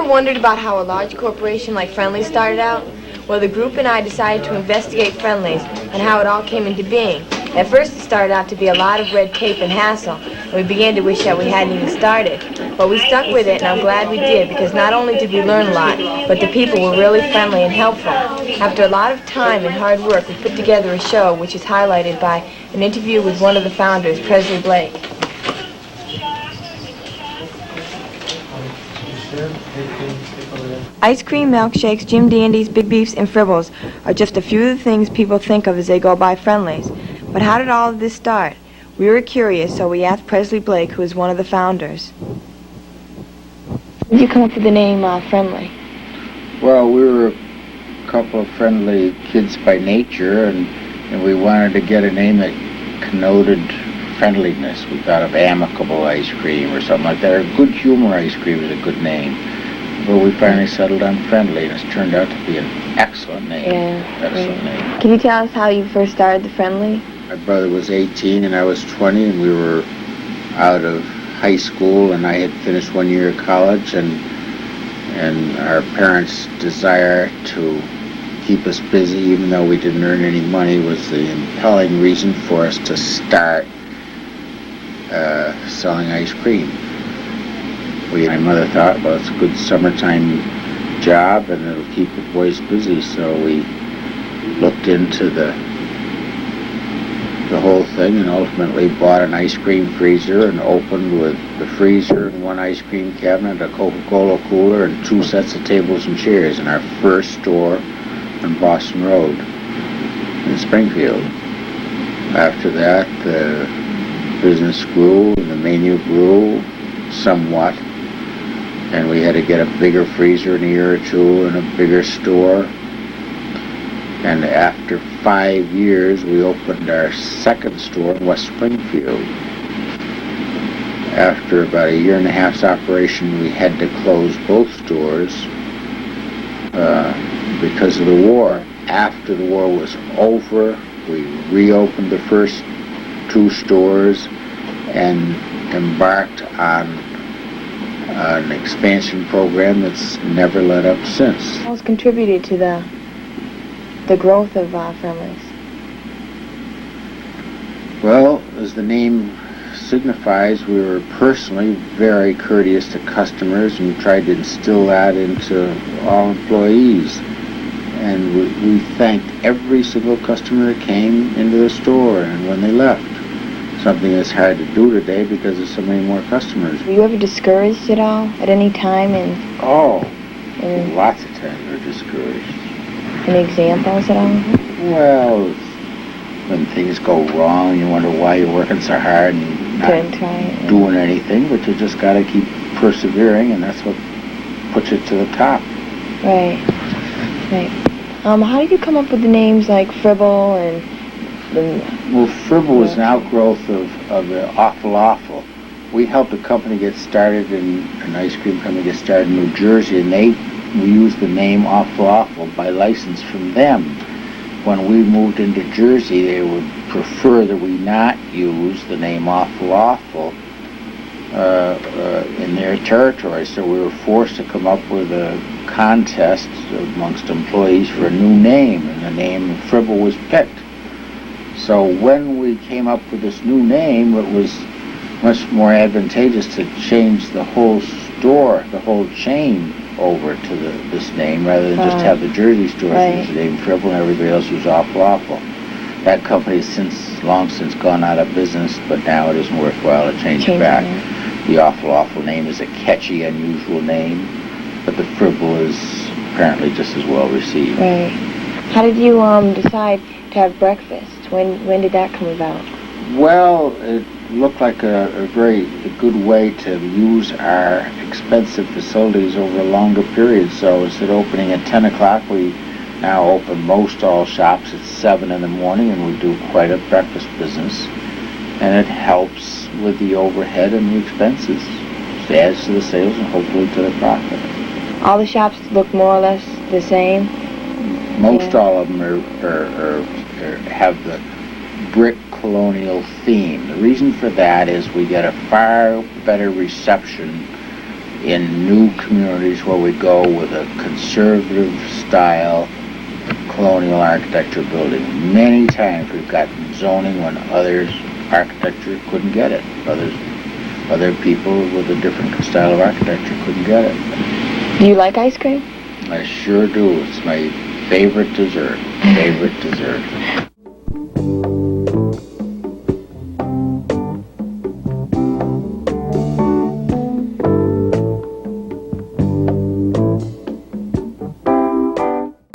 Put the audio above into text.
ever wondered about how a large corporation like Friendly's started out? Well, the group and I decided to investigate Friendly's and how it all came into being. At first, it started out to be a lot of red tape and hassle, and we began to wish that we hadn't even started. But we stuck with it, and I'm glad we did, because not only did we learn a lot, but the people were really friendly and helpful. After a lot of time and hard work, we put together a show which is highlighted by an interview with one of the founders, Presley Blake. Ice cream, milkshakes, Jim Dandies, Big Beefs, and Fribbles are just a few of the things people think of as they go by Friendly's. But how did all of this start? We were curious, so we asked Presley Blake, who is one of the founders. How did you come up with the name Friendly? Well, we were a couple of friendly kids by nature, and we wanted to get a name that connoted friendliness. We thought of Amicable Ice Cream or something like that, or Good Humor Ice Cream is a good name. But we finally settled on Friendly, and it's turned out to be an excellent name. Excellent name. Can you tell us how you first started the Friendly? My brother was 18 and I was 20, and we were out of high school, and I had finished 1 year of college, and our parents' desire to keep us busy, even though we didn't earn any money, was the impelling reason for us to start selling ice cream. My mother thought, well, it's a good summertime job and it'll keep the boys busy, so we looked into the whole thing and ultimately bought an ice cream freezer and opened with the freezer and one ice cream cabinet, a Coca-Cola cooler, and 2 sets of tables and chairs in our first store on Boston Road in Springfield. After that, the business grew and the menu grew somewhat, and we had to get a bigger freezer in a year or two and a bigger store. And after 5 years, we opened our second store in West Springfield. After about a year and a half's operation, we had to close both stores because of the war. After the war was over, we reopened the first 2 stores and embarked on an expansion program that's never let up since. What has contributed to the growth of Friendly's? Well, as the name signifies, we were personally very courteous to customers, and we tried to instill that into all employees. And we thanked every single customer that came into the store and when they left. Something that's hard to do today because there's so many more customers. Were you ever discouraged at all, at any time? Lots of times we were discouraged. Any examples at all? Well, when things go wrong, you wonder why you're working so hard and not doing anything, but you just got to keep persevering, and that's what puts you to the top. Right. How did you come up with the names like Fribble and... Well, Fribble was an outgrowth of the Awful. We helped a company get started, an ice cream company get started in New Jersey, and we used the name Awful by license from them. When we moved into Jersey, they would prefer that we not use the name Awful in their territory, so we were forced to come up with a contest amongst employees for a new name, and the name Fribble was picked. So when we came up with this new name, it was much more advantageous to change the whole store, the whole chain over to this name, rather than just have the Jersey stores use the name Fribble and everybody else use Awful. That company has long since gone out of business, but now it isn't worthwhile to change it back. The Awful name is a catchy, unusual name, but the Fribble is apparently just as well received. Right. How did you decide to have breakfast? When did that come about? Well, it looked like a very good way to use our expensive facilities over a longer period. So instead of opening at 10 o'clock, we now open most all shops at 7 in the morning, and we do quite a breakfast business. And it helps with the overhead and the expenses. It adds to the sales and hopefully to the profit. All the shops look more or less the same? Most all of them have the brick colonial theme. The reason for that is we get a far better reception in new communities where we go with a conservative style colonial architecture building. Many times we've gotten zoning when others architecture couldn't get it. Other people with a different style of architecture couldn't get it. Do you like ice cream? I sure do. It's my favorite dessert. Favorite dessert.